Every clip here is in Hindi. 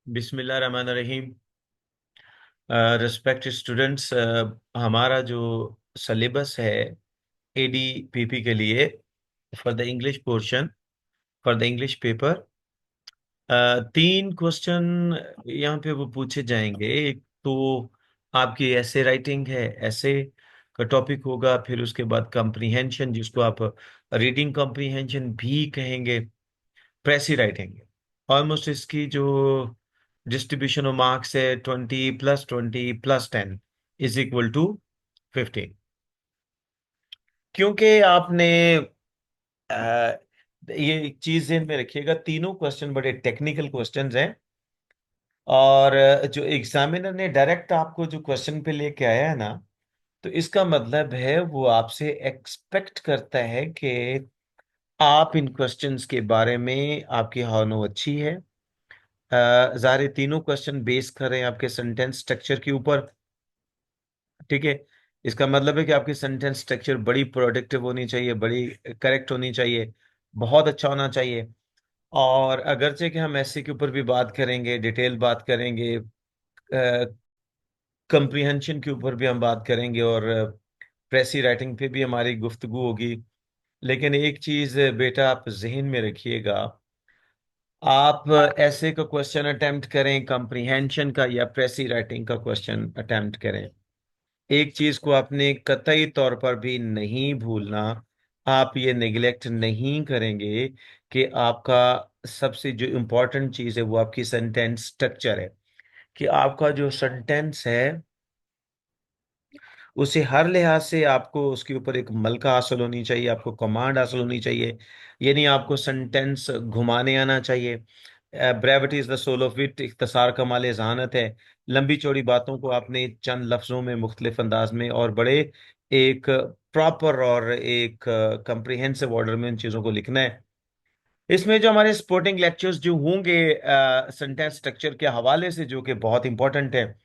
बिस्मिल्लाहिर्रहमानिर्रहीम। रिस्पेक्टेड स्टूडेंट्स, हमारा जो सिलेबस है एडीपीपी के लिए for the English portion, for the English paper, तीन क्वेश्चन यहाँ पे वो पूछे जाएंगे। एक तो आपकी ऐसे राइटिंग है, ऐसे का टॉपिक होगा। फिर उसके बाद कॉम्प्रिहेंशन, जिसको आप रीडिंग कॉम्प्रिहेंशन भी कहेंगे, प्रेसी राइटिंग। ऑलमोस्ट इसकी जो डिस्ट्रीब्यूशन ऑफ मार्क्स है 20 + 20 + 10 इज इक्वल टू 15। क्योंकि आपने ये एक चीज ध्यान में रखिएगा, तीनों क्वेश्चन बड़े टेक्निकल क्वेश्चंस हैं। और जो एग्जामिनर ने डायरेक्ट आपको जो क्वेश्चन पे लेके आया है ना, तो इसका मतलब है वो आपसे एक्सपेक्ट करता है कि आप इन क्वेश्चंस के बारे में आपकी हानो अच्छी है। ज़ाहिर तीनों क्वेश्चन बेस कर रहे हैं आपके सेंटेंस स्ट्रक्चर के ऊपर। ठीक है। इसका मतलब है कि आपकी सेंटेंस स्ट्रक्चर बड़ी प्रोडक्टिव होनी चाहिए, बड़ी करेक्ट होनी चाहिए, बहुत अच्छा होना चाहिए। और अगरचे कि हम ऐसे के ऊपर भी बात करेंगे, डिटेल बात करेंगे, कंप्रीहेंशन के ऊपर भी हम बात करेंगे, और प्रेसी राइटिंग पे भी हमारी गुफ्तगू होगी। लेकिन एक चीज बेटा आप जहन में रखिएगा, आप ऐसे का क्वेश्चन अटेम्प्ट करें, कंप्रीहेंशन का या प्रेसी राइटिंग का क्वेश्चन अटेम्प्ट करें, एक चीज को आपने कतई तौर पर भी नहीं भूलना, आप ये निगलेक्ट नहीं करेंगे कि आपका सबसे जो इम्पोर्टेंट चीज है वो आपकी सेंटेंस स्ट्रक्चर है। कि आपका जो सेंटेंस है उसे हर लिहाज से आपको उसके ऊपर एक मलका हासिल होनी चाहिए, आपको कमांड हासिल होनी चाहिए। यानी आपको सेंटेंस घुमाने आना चाहिए। Brevity is the soul of wit, इख्तिसार कमाल जहानत है। लंबी चौड़ी बातों को आपने चंद लफ्जों में मुख्तलिफ अंदाज में और बड़े एक प्रॉपर और एक कंप्रिहेंसिव ऑर्डर में उन चीज़ों को लिखना है। इसमें जो हमारे स्पोर्टिंग लेक्चर्स जो होंगे सेंटेंस स्ट्रक्चर के हवाले से, जो कि बहुत इंपॉर्टेंट है,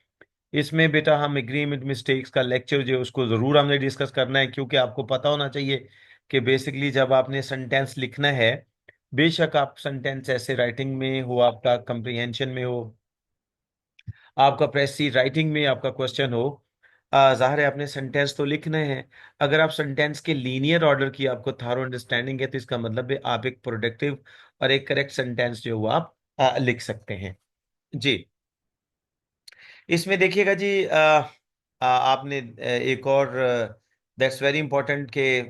इसमें बेटा हम एग्रीमेंट मिस्टेक्स का लेक्चर जो है उसको जरूर हमने डिस्कस करना है। क्योंकि आपको पता होना चाहिए कि बेसिकली जब आपने सेंटेंस लिखना है, बेशक आप सेंटेंस ऐसे राइटिंग में हो, आपका कंप्रीहेंशन में हो, आपका प्रेसी राइटिंग में आपका क्वेश्चन हो, जाहिर है आपने सेंटेंस तो लिखना है। अगर आप सेंटेंस के लीनियर ऑर्डर की आपको थारो अंडरस्टैंडिंग है, तो इसका मतलब है आप एक प्रोडक्टिव और एक करेक्ट सेंटेंस जो है वो आप लिख सकते हैं। जी। इसमें देखिएगा जी, आपने एक और दैट्स वेरी इंपॉर्टेंट के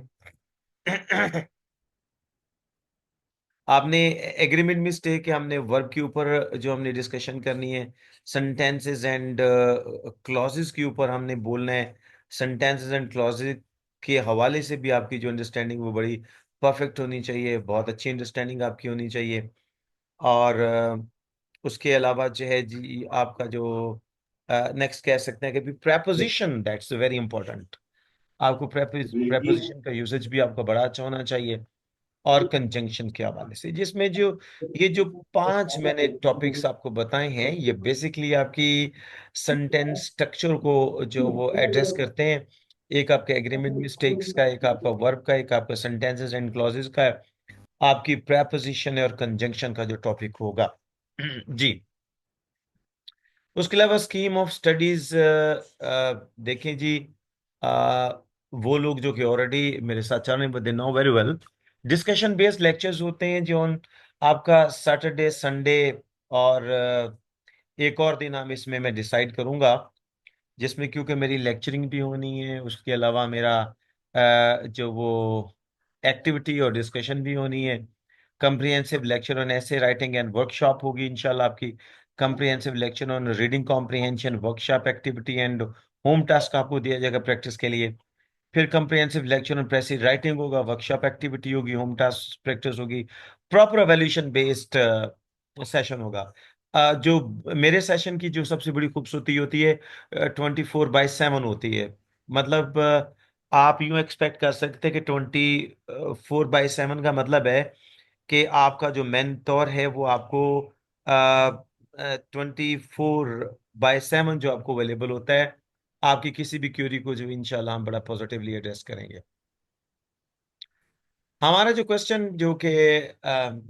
आपने एग्रीमेंट मिस्टेक के हमने वर्ब के ऊपर जो हमने डिस्कशन करनी है, सेंटेंसेस एंड क्लॉजेस के ऊपर हमने बोलना है। सेंटेंसेस एंड क्लॉजेस के हवाले से भी आपकी जो अंडरस्टैंडिंग वो बड़ी परफेक्ट होनी चाहिए, बहुत अच्छी अंडरस्टैंडिंग आपकी होनी चाहिए। और उसके अलावा जो है जी आपका जो नेक्स्ट कह सकते हैं कि प्रेपोजिशन, दैट्स वेरी इंपॉर्टेंट। आपको प्रेपोजिशन का यूसेज भी आपका बड़ा अच्छा होना चाहिए। और कंजंक्शन के हवाले से, जिसमें जो ये जो पांच मैंने टॉपिक्स आपको बताए हैं, ये बेसिकली आपकी सेंटेंस स्ट्रक्चर को जो वो एड्रेस करते हैं। एक आपका एग्रीमेंट मिस्टेक्स का, एक आपका वर्ब का, एक आपका सेंटेंसेस एंड क्लॉजेस का, आपकी प्रेपोजिशन और कंजंक्शन का जो टॉपिक होगा। जी। उसके अलावा स्कीम ऑफ स्टडीज देखें जी, अ, वो लोग जो कि ऑलरेडी मेरे साथ चल रहे हैं, they know very well. Discussion based lectures होते हैं जो आपका सैटरडे संडे, और एक और दिन हम इसमें मैं डिसाइड करूंगा, जिसमें क्योंकि मेरी लेक्चरिंग भी होनी है, उसके अलावा मेरा जो वो एक्टिविटी और डिस्कशन भी होनी है। कंप्रिहेंसिव लेक्चर ऑन ऐसे राइटिंग एंड वर्कशॉप होगी इंशाल्लाह आपकी। Comprehensive lecture on reading comprehension, workshop activity and home task आपको दिया जाएगा प्रैक्टिस के लिए। फिर कंप्रिहेंसिव लेक्चर ऑन प्रेसिव राइटिंग होगा, वर्कशॉप एक्टिविटी होगी, होम टास्क प्रैक्टिस होगी, प्रॉपर एवेल्यूशन बेस्ड सेशन होगा। जो मेरे सेशन की जो सबसे बड़ी खूबसूरती होती है, 24/7 होती है। मतलब आप यूं एक्सपेक्ट कर सकते हैं कि 24/7 का मतलब है कि आपका जो मेंटोर है वो आपको 24/7 जो आपको अवेलेबल होता है, आपकी किसी भी क्यूरी को जो इंशाल्लाह हम बड़ा पॉजिटिवली एड्रेस करेंगे। हमारा जो क्वेश्चन जो कि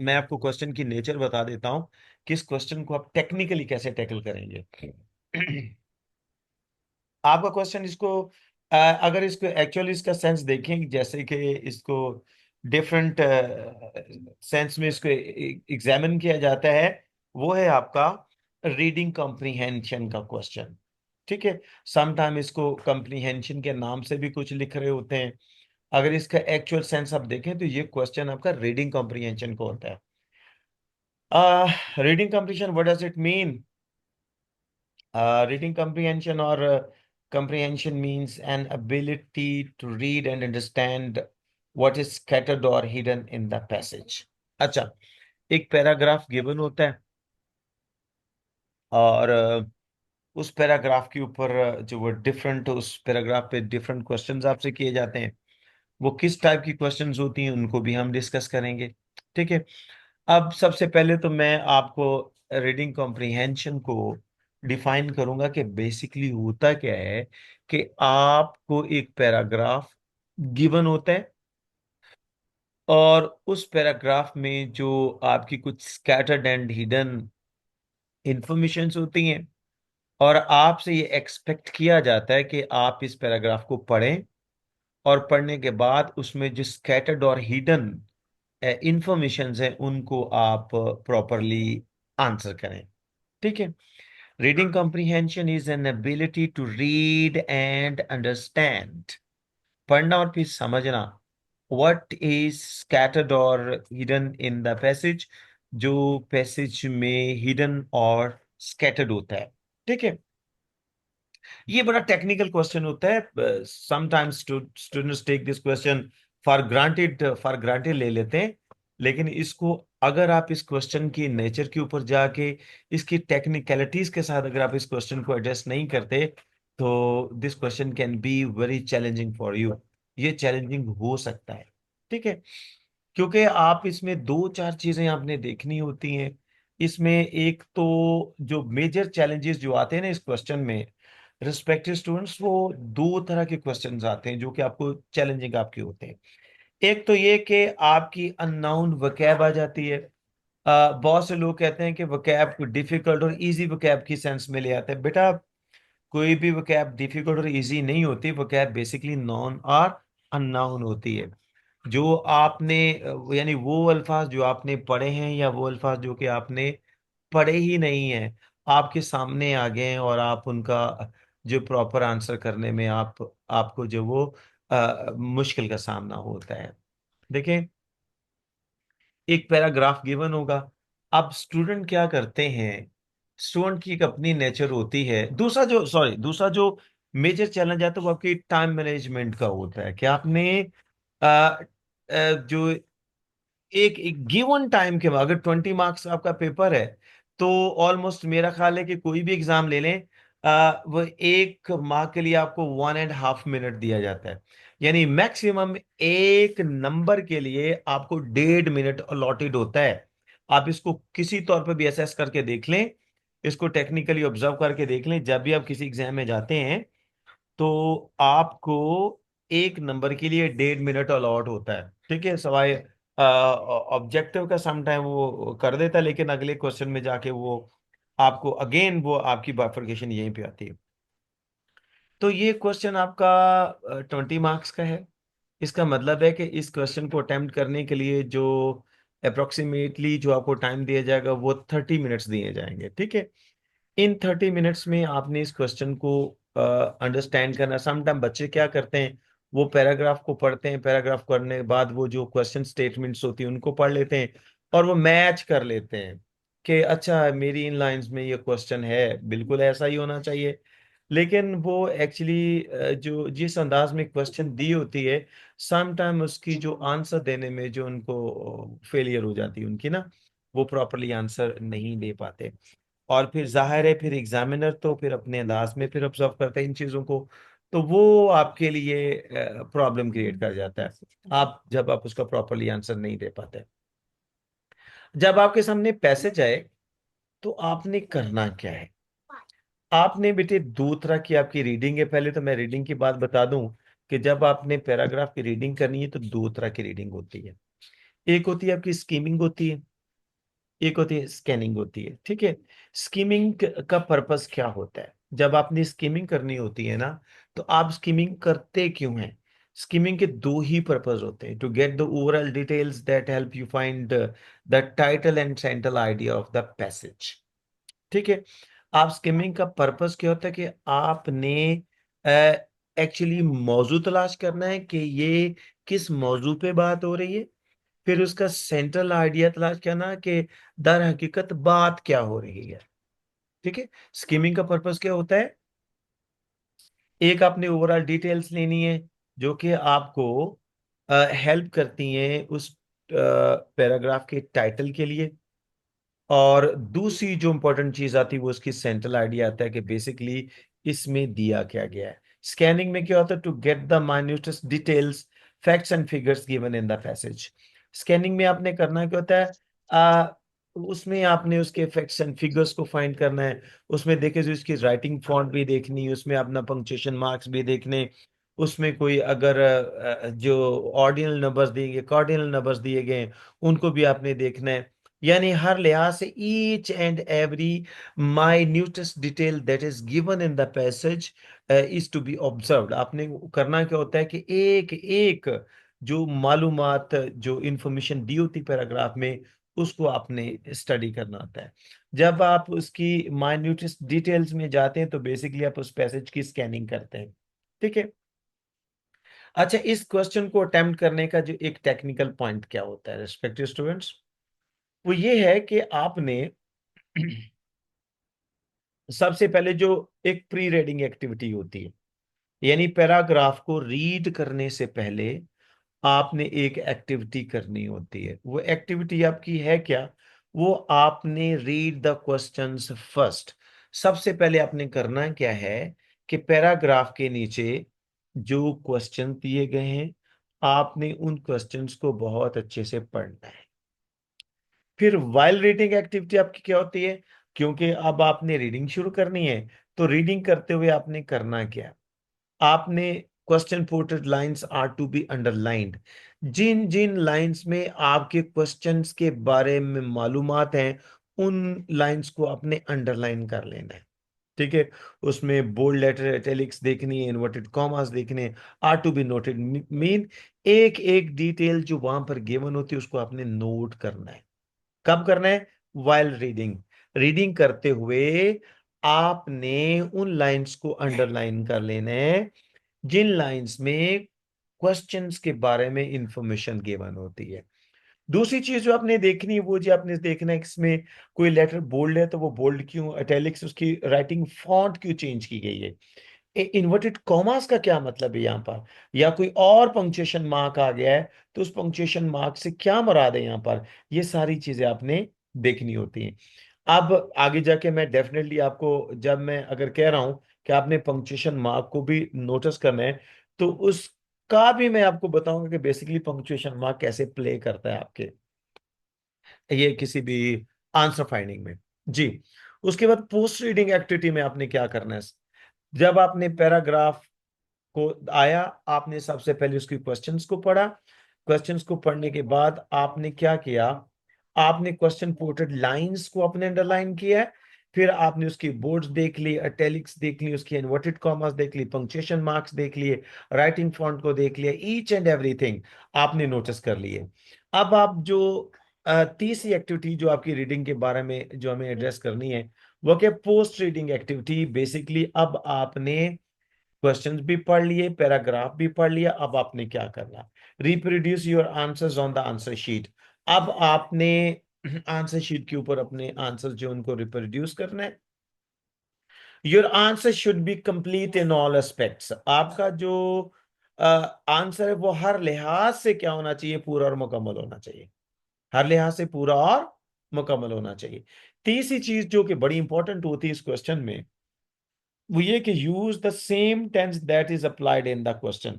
मैं आपको क्वेश्चन की नेचर बता देता हूँ कि इस क्वेश्चन को आप टेक्निकली कैसे टैकल करेंगे। आपका क्वेश्चन इसको अगर इसको एक्चुअली इसका सेंस देखें, जैसे कि इसको डिफरेंट सेंस में इसको एग्जामिन किया जाता है, वो है आपका रीडिंग कॉम्प्रिहेंशन का क्वेश्चन। ठीक है, समटाइम इसको कॉम्प्रिहेंशन के नाम से भी कुछ लिख रहे होते हैं। अगर इसका एक्चुअल सेंस आप देखें तो ये क्वेश्चन आपका रीडिंग कॉम्प्रिहेंशन को होता है। Reading comprehension, what does it mean? Reading comprehension or comprehension means an ability to read and understand what is scattered or hidden in the passage. अच्छा, एक पैराग्राफ गिवन होता है और उस पैराग्राफ के ऊपर जो वो डिफरेंट, उस पैराग्राफ पे डिफरेंट क्वेश्चंस आपसे किए जाते हैं। वो किस टाइप की क्वेश्चंस होती हैं उनको भी हम डिस्कस करेंगे। ठीक है, अब सबसे पहले तो मैं आपको रीडिंग कॉम्प्रिहेंशन को डिफाइन करूंगा कि बेसिकली होता क्या है कि आपको एक पैराग्राफ गिवन होता है और उस पैराग्राफ में जो आपकी कुछ स्कैटर्ड एंड हिडन इंफॉर्मेशंस होती हैं, और आपसे ये एक्सपेक्ट किया जाता है कि आप इस पैराग्राफ को पढ़ें और पढ़ने के बाद उसमें जो स्कैटर्ड और हिडन इंफॉर्मेशंस हैं उनको आप प्रॉपरली आंसर करें। ठीक है, reading comprehension is an ability to read and understand, पढ़ना और फिर समझना व्हाट इज स्कैटर्ड और हिडन इन द पैसेज, जो पैसेज में हिडन और स्कैटर्ड होता है। ठीक है, ये बड़ा टेक्निकल क्वेश्चन होता है। Sometimes students take this question for granted ले लेते हैं, लेकिन इसको अगर आप इस क्वेश्चन की नेचर के ऊपर जाके इसकी टेक्निकलिटीज के साथ अगर आप इस क्वेश्चन को एड्रेस नहीं करते तो this question can be very challenging for you. ये चैलेंजिंग हो सकता है। ठीक है, क्योंकि आप इसमें दो चार चीजें आपने देखनी होती हैं। इसमें एक तो जो मेजर चैलेंजेस जो आते हैं ना इस क्वेश्चन में, रिस्पेक्टिव स्टूडेंट्स, वो दो तरह के क्वेश्चंस आते हैं जो कि आपको चैलेंजिंग आपके होते हैं। एक तो ये कि आपकी अननोन वकैब आ जाती है। बहुत से लोग कहते हैं कि वकैब को डिफिकल्ट और इजी वकैब की सेंस में ले आते हैं। बेटा, कोई भी वकैब डिफिकल्ट और इजी नहीं होती। वकैब बेसिकली नॉन और अननोन होती है। जो आपने यानी वो अल्फाज जो आपने पढ़े हैं या वो अल्फाज जो कि आपने पढ़े ही नहीं है, आपके सामने आ गए हैं और आप उनका जो प्रॉपर आंसर करने में आपको जो वो मुश्किल का सामना होता है। देखें, एक पैराग्राफ गिवन होगा। अब स्टूडेंट क्या करते हैं, स्टूडेंट की एक अपनी नेचर होती है। दूसरा जो मेजर चैलेंज है तो वो आपकी टाइम मैनेजमेंट का होता है कि आपने जो एक गिवन टाइम के बाद, अगर 20 मार्क्स आपका पेपर है तो ऑलमोस्ट मेरा ख्याल है कि कोई भी एग्जाम ले लें, वो 1 मार्क के लिए आपको 1.5 मिनट दिया जाता है। यानी मैक्सिमम एक नंबर के लिए आपको 1.5 मिनट अलॉटेड होता है। आप इसको किसी तौर पर भी असेस करके देख लें, इसको टेक्निकली ऑब्जर्व करके देख लें। जब भी आप किसी एग्जाम में जाते हैं तो आपको एक नंबर के लिए 1.5 मिनट अलॉट होता है। ठीक है, सवाए ऑब्जेक्टिव का सम टाइम वो कर देता है, लेकिन अगले क्वेश्चन में जाके वो आपको अगेन वो आपकी बाइफरकेशन यहीं पे आती है। तो ये क्वेश्चन आपका 20 मार्क्स का है। इसका मतलब है कि इस क्वेश्चन को अटेम्प्ट करने के लिए जो अप्रोक्सीमेटली जो आपको टाइम दिया जाएगा वो 30 मिनट्स दिए जाएंगे। ठीक है, इन 30 मिनट्स में आपने इस क्वेश्चन को अंडरस्टैंड करना। समटाइम बच्चे क्या करते हैं, वो पैराग्राफ को पढ़ते हैं, पैराग्राफ करने के बाद वो जो क्वेश्चन स्टेटमेंट्स होती हैं उनको पढ़ लेते हैं और वो मैच कर लेते हैं कि अच्छा मेरी इन लाइंस में ये क्वेश्चन है, बिल्कुल ऐसा ही होना चाहिए। लेकिन वो एक्चुअली जो जिस अंदाज में क्वेश्चन दी होती है, समटाइम उसकी जो आंसर देने में जो उनको फेलियर हो जाती है उनकी ना, वो प्रॉपरली आंसर नहीं दे पाते। और फिर जाहिर है फिर एग्जामिनर तो फिर अपने अंदाज में फिर ऑब्जर्व करते हैं इन चीजों को, तो वो आपके लिए प्रॉब्लम क्रिएट कर जाता है। जब आप उसका प्रॉपरली आंसर नहीं दे पाते। जब आपके सामने पैसेज आए तो आपने करना क्या है? आपने बेटे दो तरह की आपकी रीडिंग है। पहले तो मैं रीडिंग की बात बता दूं कि जब आपने पैराग्राफ की रीडिंग करनी है तो दो तरह की रीडिंग होती है। एक होती है आपकी स्कीमिंग होती है, एक होती है स्कैनिंग होती है। ठीक है, स्कीमिंग का पर्पस क्या होता है? जब आपने स्कीमिंग करनी होती है ना, तो आप स्कीमिंग करते क्यों हैं? स्कीमिंग के दो ही पर्पस होते हैं, to get the overall details that help you find the title and central idea of the passage. ठीक है, आप स्कीमिंग का पर्पस क्या होता है कि आपने एक्चुअली मौजू तलाश करना है कि ये किस मौजू पे बात हो रही है, फिर उसका सेंट्रल आइडिया तलाश करना कि दर हकीकत बात क्या हो रही है। ठीक है, स्कीमिंग का पर्पस क्या होता है? एक आपने ओवरऑल डिटेल्स लेनी है जो कि आपको हेल्प करती हैं उस पैराग्राफ के टाइटल के लिए, और दूसरी जो इंपॉर्टेंट चीज आती है वो उसकी सेंट्रल आइडिया आता है कि बेसिकली इसमें दिया क्या गया है। स्कैनिंग में क्या होता है? To get the minutest details, facts and figures given in the passage. Scanning में आपने करना क्या होता है? उसमें आपने उसके फैक्ट्स एंड फिगर्स को फाइंड करना है। उसमें देखे जो इसकी राइटिंग फॉन्ट भी देखनी है, उसमें अपना पंक्चुएशन मार्क्स भी देखने, उसमें कोई अगर जो ऑर्डिनल नंबर्स दिए, कार्डिनल नंबर्स दिए गए हैं, उनको भी आपने देखना है। यानी हर लिहाज से each and every minutest detail that is given in the passage is to be observed. आपने करना क्या होता है कि एक एक जो मालूमात, जो इंफॉर्मेशन दी होती पैराग्राफ में, उसको आपने स्टडी करना होता है। जब आप उसकी माइन्यूटेस्ट डिटेल्स में जाते हैं तो बेसिकली आप उस पैसेज की स्कैनिंग करते हैं। ठीक है, अच्छा, इस क्वेश्चन को अटेम्प्ट करने का जो एक टेक्निकल पॉइंट क्या होता है रिस्पेक्टिव स्टूडेंट्स, वो ये है कि आपने सबसे पहले जो एक प्री रीडिंग एक्टिविटी होती है, यानी पैराग्राफ को रीड करने से पहले आपने एक एक्टिविटी करनी होती है। वो एक्टिविटी आपकी है क्या? वो आपने रीड द क्वेश्चंस फर्स्ट। सबसे पहले आपने करना क्या है कि पैराग्राफ के नीचे जो क्वेश्चन दिए गए हैं, आपने उन क्वेश्चंस को बहुत अच्छे से पढ़ना है। फिर वाइल रीडिंग एक्टिविटी आपकी क्या होती है? क्योंकि अब आपने रीडिंग शुरू करनी है, तो रीडिंग करते हुए आपने करना क्या? आपने question putted lines are to be underlined. जिन जिन लाइंस में आपके क्वेश्चंस के बारे में मालूमात हैं, उन लाइंस को आपने अंडरलाइन कर लेना है। ठीक है, उसमें बोल्ड लेटर, इटैलिक्स देखनी है, इन्वर्टेड कॉमास देखने हैं, are to be noted. Mean एक एक डिटेल जो वहां पर गिवन होती है उसको आपने नोट करना है। कब करना है? While reading. रीडिंग करते हुए आपने उन लाइंस को अंडरलाइन कर लेना है जिन लाइंस में क्वेश्चंस के बारे में इंफॉर्मेशन गिवन होती है। दूसरी चीज जो आपने देखनी है वो जी आपने देखना है कि इसमें कोई लेटर बोल्ड है तो वो बोल्ड क्यों, इटैलिक्स उसकी राइटिंग फॉन्ट क्यों चेंज की गई है, इन्वर्टेड कॉमास का क्या मतलब है यहाँ पर, या कोई और पंक्चुएशन मार्क आ गया है तो उस पंक्चुएशन मार्क से क्या मुराद है यहाँ पर। ये सारी चीजें आपने देखनी होती हैं। अब आगे जाके मैं डेफिनेटली आपको, जब मैं अगर कह रहा हूं कि आपने पंक्चुएशन मार्क को भी नोटिस करना है, तो उसका भी मैं आपको बताऊंगा कि बेसिकली पंक्चुएशन मार्क कैसे प्ले करता है आपके ये किसी भी आंसर फाइंडिंग में। जी, उसके बाद पोस्ट रीडिंग एक्टिविटी में आपने क्या करना है? जब आपने पैराग्राफ को आया, आपने सबसे पहले उसकी क्वेश्चंस को पढ़ा। क्वेश्चंस को पढ़ने के बाद आपने क्या किया? आपने क्वेश्चन पोर्टेड लाइंस को अपने अंडरलाइन किया है। फिर आपने उसकी बोर्ड्स देख ली, इटैलिक्स देख ली, उसकी इन्वर्टेड कॉमास देख ली, पंक्चुएशन मार्क्स देख लिए, राइटिंग फॉन्ट को देख लिया, ईच एंड एवरीथिंग आपने नोटिस कर लिए। अब आप जो तीसरी एक्टिविटी जो आपकी रीडिंग के बारे में जो हमें एड्रेस करनी है, वो क्या? Post reading activity. बेसिकली अब आपने क्वेश्चंस भी पढ़ लिए, पैराग्राफ भी पढ़ लिया, अब आपने क्या करना? Reproduce your answers on the answer sheet. अब आपने आंसर शीट के ऊपर अपने आंसर जो उनको रिप्रोड्यूस करना है। Your answer should B complete in all aspects. आपका जो आंसर है वो हर लिहाज से क्या होना चाहिए? पूरा और मुकम्मल होना चाहिए। हर लिहाज से पूरा और मुकम्मल होना चाहिए। तीसरी चीज जो कि बड़ी इंपॉर्टेंट होती है इस क्वेश्चन में, वो ये कि use the same tense that is applied in the question.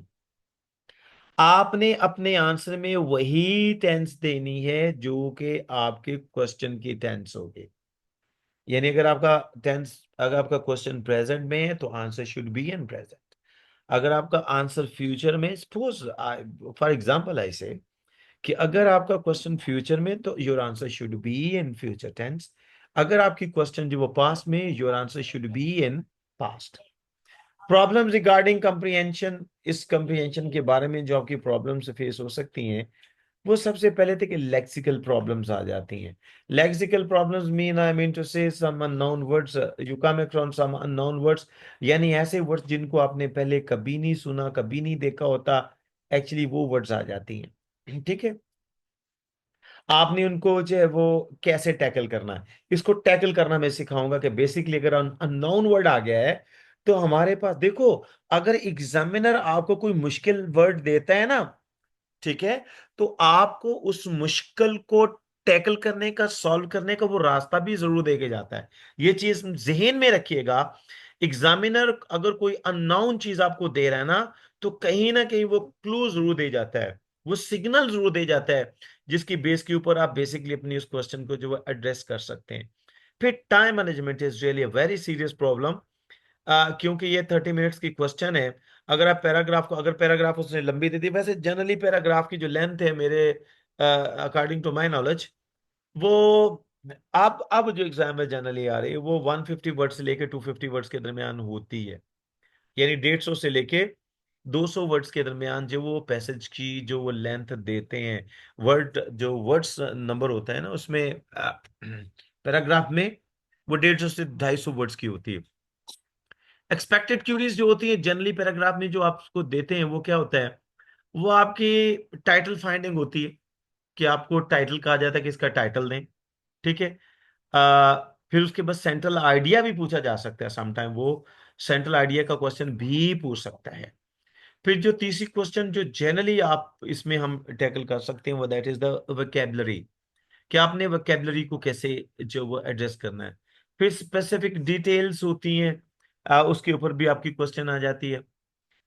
आपने अपने आंसर में वही टेंस देनी है जो कि आपके क्वेश्चन की टेंस होगी। यानी अगर आपका टेंस, अगर आपका क्वेश्चन प्रेजेंट में है तो answer should be in present. अगर आपका आंसर फ्यूचर में, सपोज फॉर एग्जांपल ऐसे कि अगर आपका क्वेश्चन फ्यूचर में, तो your answer should be in future tense. अगर आपकी क्वेश्चन जो वो पास्ट में, your answer should be in past. Problems regarding comprehension, इस कंप्रीहेंशन के बारे में जो आपकी प्रॉब्लम्स फेस हो सकती हैं, वो सबसे पहले थे कि लेक्सिकल प्रॉब्लम्स आ जाती हैं। Lexical problems mean, I mean to say some unknown words, you come across some unknown words, यानी ऐसे वर्ड्स जिनको आपने पहले कभी नहीं सुना, कभी नहीं देखा होता, एक्चुअली वो वर्ड्स आ जाती हैं। ठीक है, आपने उनको जो है वो कैसे टैकल करना है, इसको टैकल करना मैं सिखाऊंगा कि बेसिकली अगर अननोन वर्ड आ गया है, तो हमारे पास देखो, अगर एग्जामिनर आपको कोई मुश्किल वर्ड देता है ना, ठीक है, तो आपको उस मुश्किल को टैकल करने का, सॉल्व करने का वो रास्ता भी जरूर देके जाता है। ये चीज जहन में रखिएगा। एग्जामिनर अगर कोई अननोन चीज आपको दे रहा है तो कहीं ना कहीं वो क्लू जरूर दे जाता है, वो सिग्नल जरूर दे जाता है, जिसकी बेस के ऊपर आप बेसिकली अपनी उस क्वेश्चन को जो है एड्रेस कर सकते हैं। फिर time management is really a very serious problem, क्योंकि ये 30 मिनट्स की क्वेश्चन है। अगर आप पैराग्राफ को, अगर पैराग्राफ उसने लंबी दे दी, वैसे जनरली पैराग्राफ की जो लेंथ है मेरे अकॉर्डिंग टू माय नॉलेज, वो अब जो एग्जाम है जनरली आ रही है वो 150 वर्ड से लेके 250 वर्ड्स के दरमियान होती है। यानी 150 से लेके 200 वर्ड्स के दरमियान जो वो पैसेज की जो वो लेंथ देते हैं, वर्ड जो वर्ड्स नंबर होता है ना उसमें, पैराग्राफ में, वो 150 से 250 वर्ड्स की होती है। एक्सपेक्टेड क्यूरीज जो होती है जनरली पैराग्राफ में जो आपको देते हैं, वो क्या होता है, वो आपकी टाइटल फाइंडिंग होती है, कि आपको टाइटल कहा जाता है कि इसका टाइटल दें। ठीक है, फिर उसके बाद सेंट्रल आइडिया भी पूछा जा सकता है, समटाइम वो सेंट्रल आइडिया का क्वेश्चन भी पूछ सकता है। फिर जो तीसरी क्वेश्चन जो जनरली आप इसमें हम टैकल कर सकते हैं, वो दैट इज द वोकैबुलरी, कि आपने वोकैबुलरी को कैसे जो वो एड्रेस करना है। फिर स्पेसिफिक डिटेल्स होती हैं, उसके ऊपर भी आपकी क्वेश्चन आ जाती है।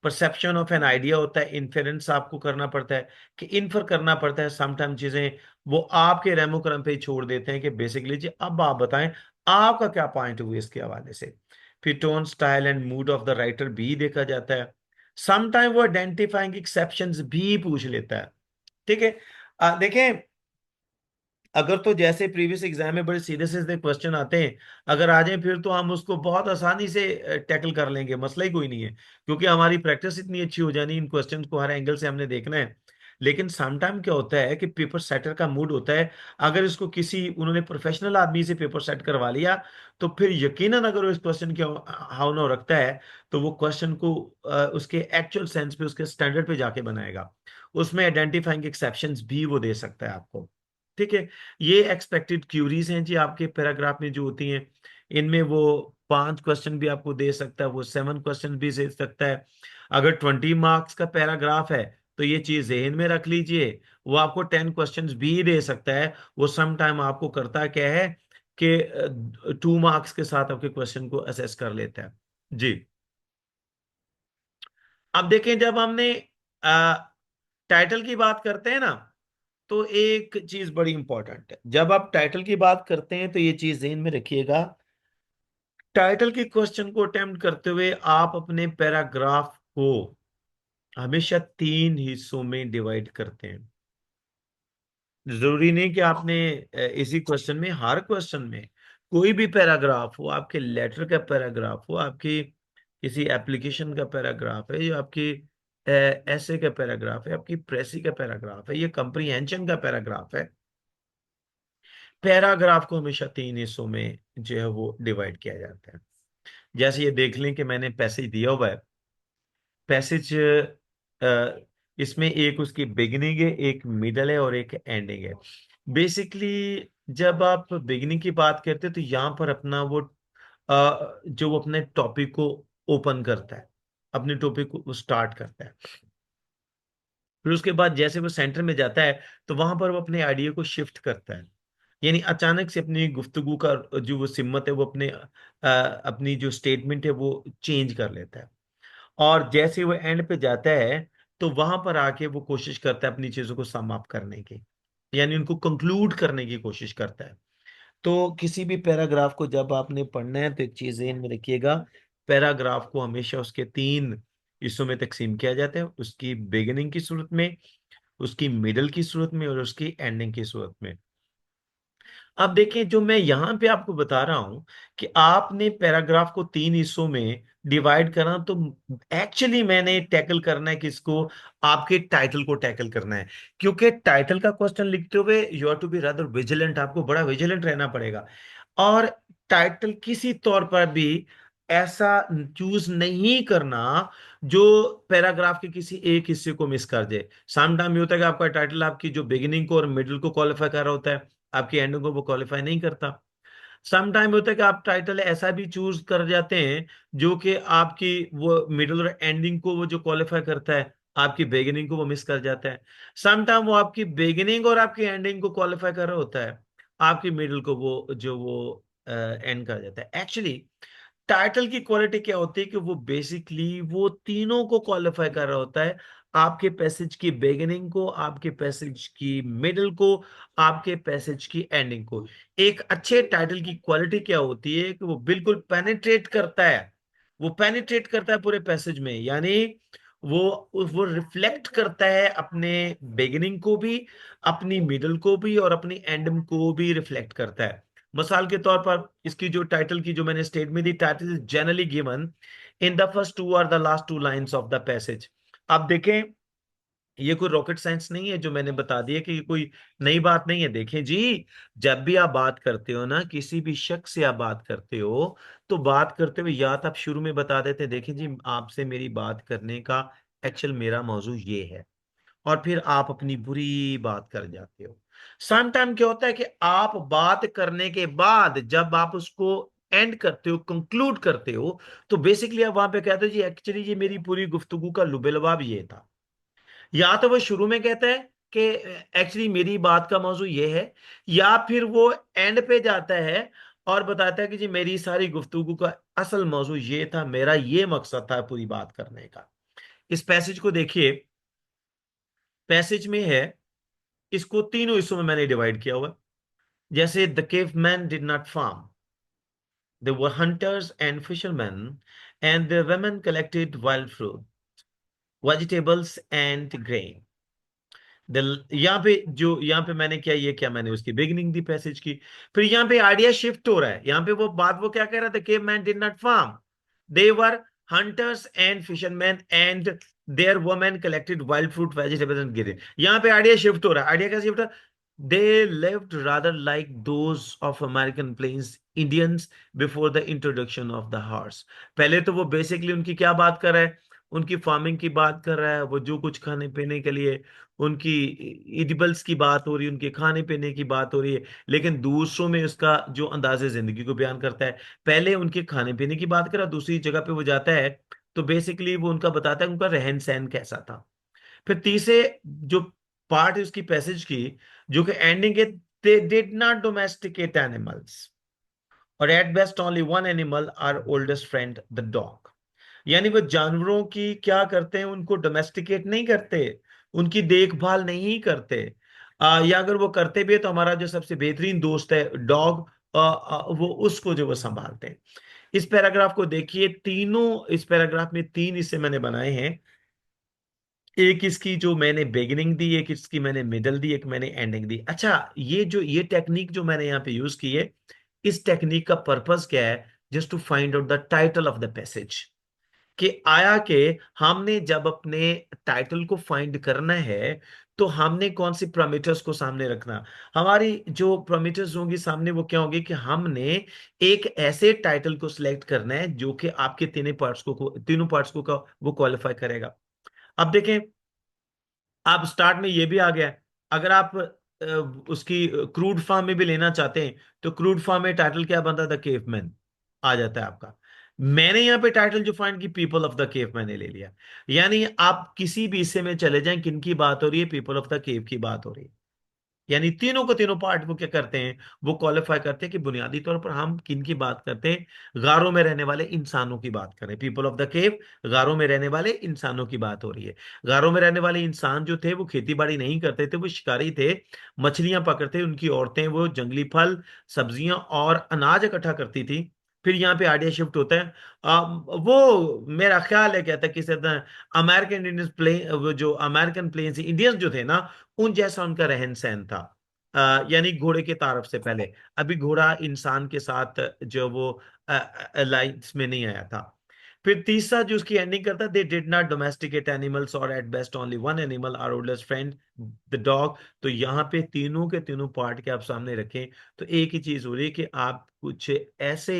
परसेप्शन ऑफ एन आइडिया होता है, इन्फेरेंस आपको करना पड़ता है, कि इन्फर करना पड़ता है समटाइम चीजें, वो आपके रेमो क्रम पे ही छोड़ देते हैं कि बेसिकली जी अब आप बताएं आपका क्या पॉइंट हुआ इसके हवाले से। फिर tone, style and mood off the writer भी देखा जाता है। समटाइम वो आइडेंटिफाइंग एक्सेप्शंस भी पूछ लेता है। ठीक है, देखें, अगर तो जैसे प्रीवियस एग्जाम में बड़े सीधे सीधे क्वेश्चन आते हैं, अगर आ जाए फिर तो हम उसको बहुत आसानी से टैकल कर लेंगे, मसला ही कोई नहीं है, क्योंकि हमारी प्रैक्टिस इतनी अच्छी हो जानी, इन क्वेश्चंस को हर एंगल से हमने देखना है। लेकिन सम टाइम क्या होता है कि पेपर सेटर का मूड होता है, अगर इसको किसी उन्होंने प्रोफेशनल आदमी से पेपर सेट करवा लिया, तो फिर यकीनन अगर वो इस क्वेश्चन के हाव नाव रखता है, तो वो क्वेश्चन को उसके एक्चुअल सेंस पे, उसके स्टैंडर्ड पे जाके बनाएगा। उसमें आइडेंटिफाइंग एक्सेप्शंस भी वो दे सकता है आपको। ठीक है, ये एक्सपेक्टेड क्यूरीज हैं जी आपके पैराग्राफ में जो होती हैं। इनमें वो 5 क्वेश्चन भी आपको दे सकता है, वो 7 क्वेश्चन भी दे सकता है। अगर 20 मार्क्स का पैराग्राफ है, तो ये चीज जहन में रख लीजिए, वो आपको 10 क्वेश्चन भी दे सकता है। वो सम टाइम आपको करता क्या है कि 2 मार्क्स के साथ आपके क्वेश्चन को असेस कर लेता है। जी, अब देखें, जब हमने टाइटल की बात करते हैं ना, तो एक चीज बड़ी इंपॉर्टेंट है, जब आप टाइटल की बात करते हैं तो ये चीज ध्यान में रखिएगा। टाइटल के क्वेश्चन को अटेम्प्ट करते हुए आप अपने पैराग्राफ को हमेशा 3 हिस्सों में डिवाइड करते हैं। जरूरी नहीं कि आपने इसी क्वेश्चन में, हर क्वेश्चन में कोई भी पैराग्राफ हो, आपके लेटर का पैराग्राफ हो, आपकी किसी एप्लीकेशन का पैराग्राफ है, या आपकी ऐसे का पैराग्राफ है, आपकी प्रेसी का पैराग्राफ है, ये कंप्रीहेंशन का पैराग्राफ है, पैराग्राफ को हमेशा 3 हिस्सों में जो है वो डिवाइड किया जाता है। जैसे ये देख लें कि मैंने पैसेज दिया हुआ है। पैसेज इसमें एक उसकी बिगिनिंग है, एक मिडल है और एक एंडिंग है। बेसिकली जब आप बिगिनिंग की बात करते हैं, तो यहाँ पर अपना वो जो वो अपने टॉपिक को ओपन करता है, अपने टॉपिक को स्टार्ट करता है। फिर उसके बाद जैसे वो सेंटर में जाता है, तो वहां पर वो अपने आइडिया को शिफ्ट करता है, यानी अचानक से अपनी गुफ्तगू का जो वो सिम्मत है, वो अपनी जो स्टेटमेंट है वो चेंज कर लेता है। और जैसे वो एंड पे जाता है, तो वहां पर आके वो कोशिश करता है अपनी चीजों को सम अप करने की, यानी उनको कंक्लूड करने की कोशिश करता है। तो किसी भी पैराग्राफ को जब आपने पढ़ना है, तो एक चीज ध्यान में रखिएगा, पैराग्राफ को हमेशा उसके 3 हिस्सों में तकसीम किया जाता है, उसकी बिगिनिंग की सूरत में, उसकी मिडल की सूरत में और उसकी एंडिंग की सूरत में। अब देखें, जो मैं यहां पे आपको बता रहा हूं कि आपने पैराग्राफ को 3 हिस्सों में डिवाइड करना, तो एक्चुअली मैंने टैकल करना है किसको? आपके टाइटल को टैकल करना है। क्योंकि टाइटल का क्वेश्चन लिखते हुए you have to be rather vigilant, आपको बड़ा विजिलेंट रहना पड़ेगा। और टाइटल किसी तौर पर भी ऐसा चूज नहीं करना जो पैराग्राफ के किसी एक हिस्से को मिस कर दे। सम टाइम ये होता है कि आपका टाइटल आपकी जो बिगिनिंग को और मिडिल को क्वालिफाई कर रहा होता है, आपकी एंडिंग को वो क्वालिफाई नहीं करता। सम टाइम होता है कि आप टाइटल ऐसा भी चूज कर जाते हैं जो कि आपकी वो मिडिल और एंडिंग को वो जो क्वालिफाई करता है, आपकी बिगिनिंग को वो मिस कर जाता है। सम टाइम वो आपकी बिगिनिंग और आपकी एंडिंग को क्वालिफाई कर रहा होता है, आपकी मिडिल को वो जो वो एंड कर जाता है। एक्चुअली टाइटल की क्वालिटी क्या होती है कि वो बेसिकली वो तीनों को क्वालिफाई कर रहा होता है, आपके पैसेज की बिगिनिंग को, आपके पैसेज की मिडिल को, आपके पैसेज की एंडिंग को। एक अच्छे टाइटल की क्वालिटी क्या होती है कि वो बिल्कुल पेनिट्रेट करता है, वो पेनिट्रेट करता है पूरे पैसेज में, यानी वो रिफ्लेक्ट करता है अपने बिगिनिंग को भी, अपनी मिडिल को भी और अपनी एंड को भी रिफ्लेक्ट करता है। मिसाल के तौर पर इसकी जो टाइटल की जो मैंने स्टेटमेंट दी, title is generally given in the first two और the last two lines of the passage. अब देखें, ये कोई रॉकेट साइंस नहीं है जो मैंने बता दिया, कि ये कोई नई बात नहीं है। देखें जी, जब भी आप बात करते हो ना, किसी भी शख्स से आप बात करते हो, तो बात करते हुए या तो आप शुरू में बता देते हैं, देखें जी आपसे मेरी बात करने का एक्चुअल मेरा मौजू ये है, और फिर आप अपनी बुरी बात कर जाते हो। सम टाइम क्या होता है कि आप बात करने के बाद जब आप उसको एंड करते हो, कंक्लूड करते हो, तो बेसिकली आप वहां पे कहते हो जी एक्चुअली ये मेरी पूरी गुफ्तगू का लुबेलुबाब ये था। या तो वो शुरू में कहता है कि एक्चुअली मेरी बात का मौजू ये है, या फिर वो एंड पे जाता है और बताता है कि जी मेरी सारी गुफ्तगू का असल मौजू ये था, मेरा ये मकसद था पूरी बात करने का। इस पैसेज को देखिए, पैसेज में है, इसको तीनों हिस्सों में मैंने डिवाइड किया हुआ है। जैसे the cave man did not farm, they were hunters and fisherman, and the women collected wild fruit, vegetables and grain। यहाँ पे जो यहाँ पे मैंने क्या, ये क्या मैंने उसकी बिगिनिंग दी पैसेज की। फिर यहाँ पे आइडिया शिफ्ट हो रहा है, यहाँ पे वो बात वो क्या कह रहा था, cave man did not farm, they were hunters and fisherman and their women collected wild fruit vegetables and grain. यहाँ पे आइडिया शिफ्ट हो रहा है। आइडिया कैसे शिफ्ट हो रहा है? They lived rather like those of American plains Indians before the introduction of the horse। पहले तो वो बेसिकली उनकी क्या बात कर रहा है, उनकी फार्मिंग की बात कर रहा है, वो जो कुछ खाने पीने के लिए उनकी इडिबल्स की बात हो रही है, उनके खाने पीने की बात हो रही है। लेकिन दूसरों में उसका जो अंदाजे जिंदगी को बयान करता है, पहले उनके खाने पीने की बात करा, दूसरी जगह पे वो जाता है तो बेसिकली वो उनका बताता है उनका रहन सहन कैसा था। फिर तीसरे जो पार्ट है उसकी पैसेज की, जो कि एंडिंग है, they did not domesticate animals, और at best only one animal our oldest friend the dog. यानी वो जानवरों की क्या करते हैं, उनको डोमेस्टिकेट नहीं करते, उनकी देखभाल नहीं करते। या अगर वो करते भी है तो हमारा जो सबसे बेहतरीन दोस्त है डॉग, वो उसको जो वो संभालते हैं। इस पैराग्राफ को देखिए, तीनों इस पैराग्राफ में तीन हिस्से मैंने बनाए हैं। एक इसकी जो मैंने बिगिनिंग दी, एक इसकी मैंने मिडल दी, एक मैंने एंडिंग दी। अच्छा, ये टेक्निक जो मैंने यहाँ पे यूज की है, इस टेक्निक का पर्पस क्या है? Just to find out the title of the passage. कि आया कि हमने जब अपने टाइटल को फाइंड करना है, तो हमने कौन सी पैरामीटर्स को सामने रखना। हमारी जो पैरामीटर्स होंगी सामने, वो क्या होंगे कि हमने एक ऐसे टाइटल को सिलेक्ट करना है जो कि आपके तीनों पार्ट्स को वो क्वालिफाई करेगा। अब देखें, आप स्टार्ट में ये भी आ गया है। अगर आप उसकी क्रूड फार्म में भी लेना चाहते हैं, तो क्रूड फार्म में टाइटल क्या बनता था, केवमैन आ जाता है आपका। मैंने यहां पे टाइटल जो फाइंड की, पीपल ऑफ द केव मैंने ले लिया। यानी आप किसी भी हिस्से में चले जाएं, किन की बात हो रही है, पीपल ऑफ द केव की बात हो रही है। यानी तीनों को तीनों पार्ट वो क्या करते हैं, वो क्वालिफाई करते हैं कि बुनियादी तौर पर हम किन की बात करते हैं, गारों में रहने वाले इंसानों की बात करें। पीपल ऑफ द केव, गारों में रहने वाले इंसानों की बात हो रही है। गारों में रहने वाले इंसान जो थे वो खेती बाड़ी नहीं करते थे, वो शिकारी थे, मछलियां पकड़ते। उनकी औरतें वो जंगली फल, सब्जियां और अनाज इकट्ठा करती थी। फिर यहाँ पे आइडिया शिफ्ट होता है। वो मेरा ख्याल है कहता है किसी तरह अमेरिकन इंडियन प्लेन, वो जो अमेरिकन प्लेन इंडियंस जो थे ना, उन जैसा उनका रहन सहन था। यानी घोड़े के तारफ से पहले, अभी घोड़ा इंसान के साथ जो वो अलाइंस में नहीं आया था। फिर तीसरा जो उसकी एंडिंग करता है, they did not domesticate animals और at best only one animal our oldest friend the dog. तो यहाँ पे तीनों के तीनों पार्ट के आप सामने रखें तो एक ही चीज हो रही है कि आप कुछ ऐसे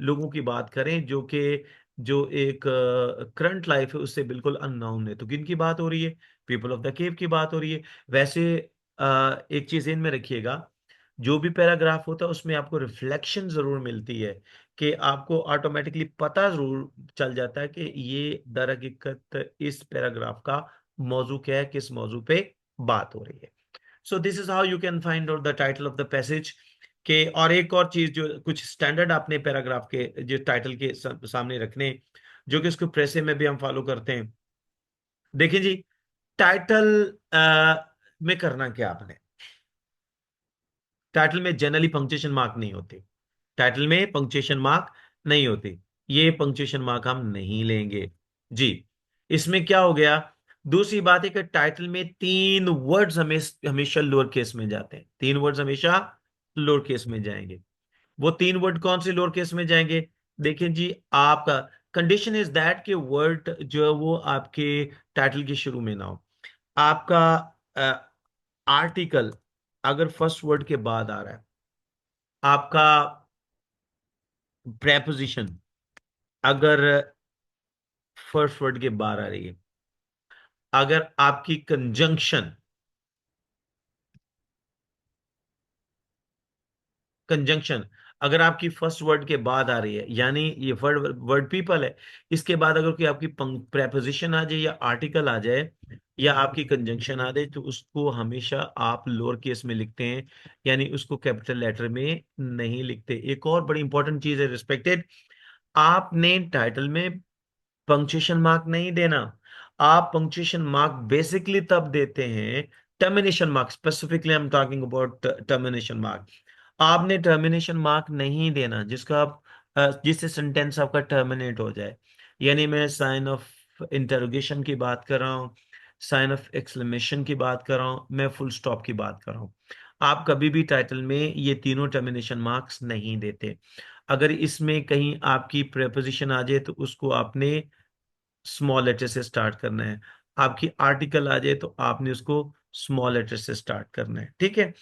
लोगों की बात करें जो कि जो एक करंट लाइफ है उससे बिल्कुल अननोन है। तो किन की बात हो रही है? पीपल ऑफ द केव की बात हो रही है। वैसे एक चीज इनमें रखिएगा, जो भी पैराग्राफ होता है उसमें आपको रिफ्लेक्शन जरूर मिलती है, कि आपको ऑटोमेटिकली पता जरूर चल जाता है कि ये दर हकीकत इस पैराग्राफ का मौजू क्या है, किस मौजू पे बात हो रही है। So this is how you can find out the title of the passage के। और एक और चीज, जो कुछ स्टैंडर्ड आपने पैराग्राफ के जो टाइटल के सामने रखने, जो कि उसको प्रेसे में भी हम फॉलो करते हैं। देखिए जी, टाइटल में करना क्या आपने, टाइटल में जनरली पंक्चुएशन मार्क नहीं होती। टाइटल में पंक्चुएशन मार्क नहीं होती, ये पंक्चुएशन मार्क हम नहीं लेंगे जी। इसमें क्या हो गया? दूसरी बात है कि टाइटल में तीन वर्ड्स हमेशा लोअर केस में जाते हैं, तीन वर्ड्स हमेशा लोअर केस में जाएंगे। वो तीन वर्ड कौन से लोअर केस में जाएंगे? देखिए जी, आपका कंडीशन इज दैट कि वर्ड जो है वो आपके टाइटल के शुरू में ना हो। आपका आर्टिकल अगर फर्स्ट वर्ड के बाद आ रहा है, आपका प्रेपोजिशन अगर फर्स्ट वर्ड के बाद आ रही है, अगर आपकी कंजंक्शन कंजंक्शन अगर आपकी फर्स्ट वर्ड के बाद आ रही है, यानी ये वर्ड वर्ड पीपल है, इसके बाद अगर कोई आपकी प्रेपोजिशन आ जाए या आर्टिकल आ जाए या आपकी कंजंक्शन आ जाए, तो उसको हमेशा आप लोअर केस में लिखते हैं, यानी उसको कैपिटल लेटर में नहीं लिखते। एक और बड़ी इंपॉर्टेंट चीज है रिस्पेक्टेड, आपने टाइटल में पंक्चुएशन मार्क नहीं देना। आप पंक्चुएशन मार्क बेसिकली तब देते हैं, termination mark specifically I am talking about termination mark. आपने टर्मिनेशन मार्क नहीं देना जिसका आप जिससे सेंटेंस आपका टर्मिनेट हो जाए। यानी मैं साइन ऑफ इंटरोगेशन की बात कर रहा हूँ, साइन ऑफ एक्सक्लेमेशन की बात कर रहा हूँ, मैं फुल स्टॉप की बात कर रहा हूँ। आप कभी भी टाइटल में ये तीनों टर्मिनेशन मार्क्स नहीं देते। अगर इसमें कहीं आपकी प्रेपोजिशन आ जाए तो उसको आपने स्मॉल लेटर से स्टार्ट करना है। आपकी आर्टिकल आ जाए तो आपने उसको स्मॉल लेटर से स्टार्ट करना है, ठीक है।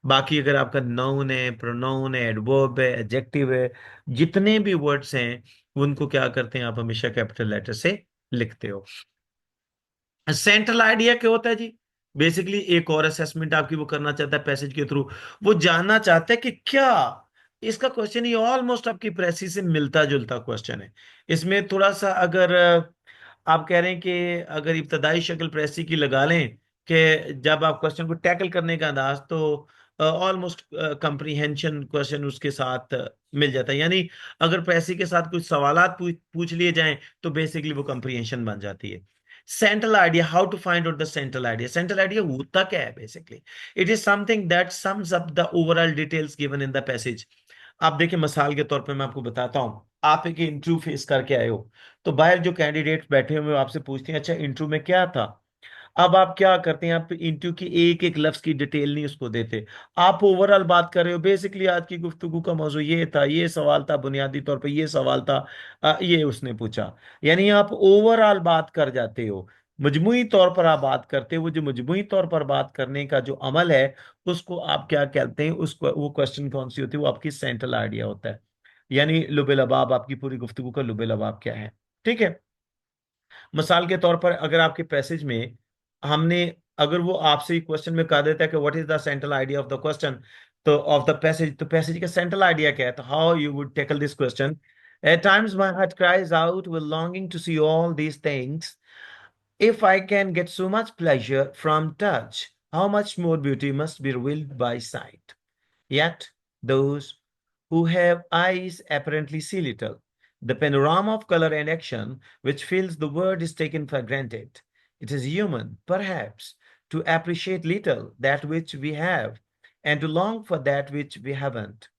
बाकी अगर आपका नाउन है, प्रोनाउन है, एडवर्ब है, एडजेक्टिव है, जितने भी वर्ड्स हैं उनको क्या करते हैं, आप हमेशा कैपिटल लेटर से लिखते हो। सेंट्रल आइडिया क्या होता है जी? बेसिकली एक और असेसमेंट आपकी वो करना चाहता है पैसेज के थ्रू, वो जानना चाहता है कि क्या इसका क्वेश्चन ये ऑलमोस्ट आपकी प्रेसी से मिलता जुलता क्वेश्चन है। इसमें थोड़ा सा अगर आप कह रहे हैं कि अगर इब्तदाई शक्ल प्रेसी की लगा लें कि जब आप क्वेश्चन को टैकल करने का अंदाज, तो ऑलमोस्ट कंप्रीहेंशन क्वेश्चन उसके साथ मिल जाता है। यानी अगर प्रेसी के साथ कुछ सवालात पूछ लिए जाएं तो बेसिकली वो कंप्रीहेंशन बन जाती है। Central idea, how to find out the central idea? Central idea होता क्या है basically? It is something that sums up the overall details given in the passage. आप देखिए, मिसाल के तौर पे मैं आपको बताता हूं, आप एक इंटरव्यू फेस करके आए हो, तो बाहर जो कैंडिडेट्स बैठे हुए हैं, वो आपसे पूछते हैं अच्छा इंटरव्यू में क्या था। अब आप क्या करते हैं, आप इंटरव्यू की एक एक लफ्ज की डिटेल नहीं उसको देते, आप ओवरऑल बात कर रहे हो। बेसिकली आज की गुफ्तगू का मौजू ये था, ये सवाल था, बुनियादी तौर पे ये सवाल था, ये उसने पूछा। यानी आप ओवरऑल बात कर जाते हो, मजमुई तौर पर आप बात करते हो। वो जो मजमुई तौर पर बात करने का जो अमल है, उसको आप क्या कहते हैं, उसको वो क्वेश्चन कौन सी होती है, वो आपकी सेंट्रल आइडिया होता है। यानी लुबे लबाब, आपकी पूरी गुफ्तगू का लुबे लबाब क्या है, ठीक है। मिसाल के तौर पर अगर आपके पैसेज में हमने, अगर वो आपसे क्वेश्चन में कहा देता है कि what is the central idea of the question, तो ऑफ द पैसेज, तो पैसेज का सेंट्रल आइडिया क्या है, तो how you would tackle this question? At times my heart cries out with longing to see all these things. If I can get so much pleasure from touch, how much more beauty must be revealed by sight? Yet those who have eyes apparently see little. The panorama of color and action which fills the world is taken for granted. It is human, perhaps, to appreciate little that which we have and to long for that which we haven't.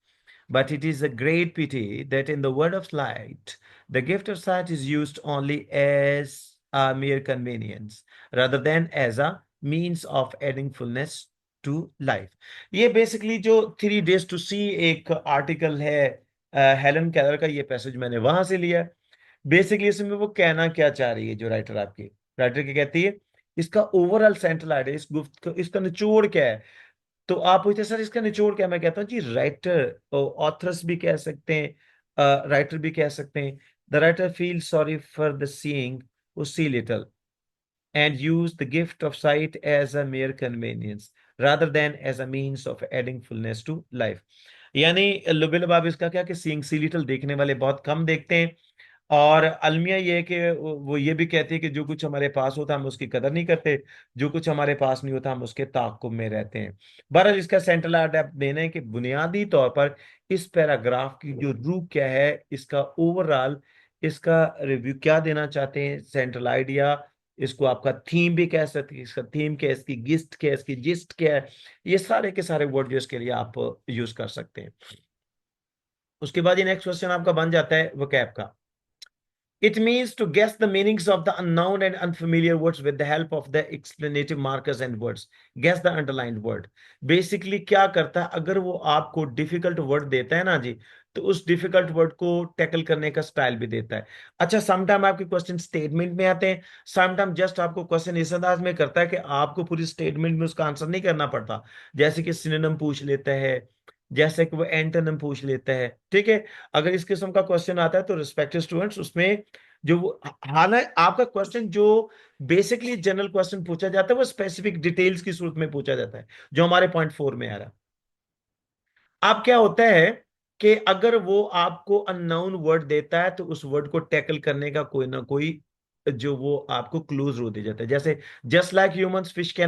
But it is a great pity that in the world of light, the gift of sight is used only as a mere convenience rather than as a means of adding fullness to life. ये बेसिकली जो थ्री डेज टू सी एक आर्टिकल है हेलन केलर का, ये पैसेज मैंने वहां से लिया। बेसिकली इसमें वो कहना क्या चाह रही है, जो राइटर आपकी राइटर क्या कहती है, इसका ओवरऑल सेंट्रल आइडिया, इस गुफ्त इसका निचोड़ क्या है। तो आप पूछते हैं सर इसका निचोड़ क्या, मैं कहता हूँ जी राइटर, ऑथर्स भी कह सकते हैं, राइटर भी कह सकते हैं, the writer feel sorry for the seeing who see little and use the gift of sight as a mere convenience rather than as a means of adding fullness to life। यानी लुबिल बाब इसका क्या कि सीइंग सी लिटल, देखने वाले बहुत कम देखते हैं। और अलमिया ये है कि वो ये भी कहती है कि जो कुछ हमारे पास होता है हम उसकी कदर नहीं करते, जो कुछ हमारे पास नहीं होता हम उसके ताक़ुब में रहते हैं। बहरहाल इसका सेंट्रल अडेप्ट देना है कि बुनियादी तौर पर इस पैराग्राफ की जो रूह क्या है, इसका ओवरऑल इसका रिव्यू क्या देना चाहते हैं, सेंट्रल आइडिया, इसको आपका थीम भी कह सकते हैं, इसका थीम क्या है, इसकी गिस्ट क्या है, इसकी जिस्ट क्या है, ये सारे के सारे वर्ड जो इसके लिए आप यूज कर सकते हैं। उसके बाद ये नेक्स्ट क्वेश्चन आपका बन जाता है vocab का। It means to guess the meanings of the unknown and unfamiliar words with the help of the explanative markers and words. Guess the underlined word. Basically क्या करता है, अगर वो आपको डिफिकल्ट वर्ड देता है ना जी, तो उस डिफिकल्ट वर्ड को टैकल करने का स्टाइल भी देता है। अच्छा, समटाइम आपके क्वेश्चन स्टेटमेंट में आते हैं, समटाइम जस्ट आपको क्वेश्चन इस अंदाज में करता है कि आपको पूरी स्टेटमेंट में उसका आंसर नहीं करना पड़ता। जैसे कि सिनोनिम पूछ लेता है, जैसे कि वो एंटोनिम पूछ लेता है, ठीक है। अगर इस किस्म का क्वेश्चन आता है तो रिस्पेक्टिव स्टूडेंट्स उसमें जो हालांकि आपका क्वेश्चन जो बेसिकली जनरल क्वेश्चन पूछा जाता है वो स्पेसिफिक डिटेल्स की सूरत में पूछा जाता है, जो हमारे पॉइंट 4 में आ रहा है। अब क्या होता है कि अगर वो आपको अननोन वर्ड देता है तो उस वर्ड को टैकल करने का कोई ना कोई जो वो आपको क्लूज रो दे जाता है। जैसे just like humans fish can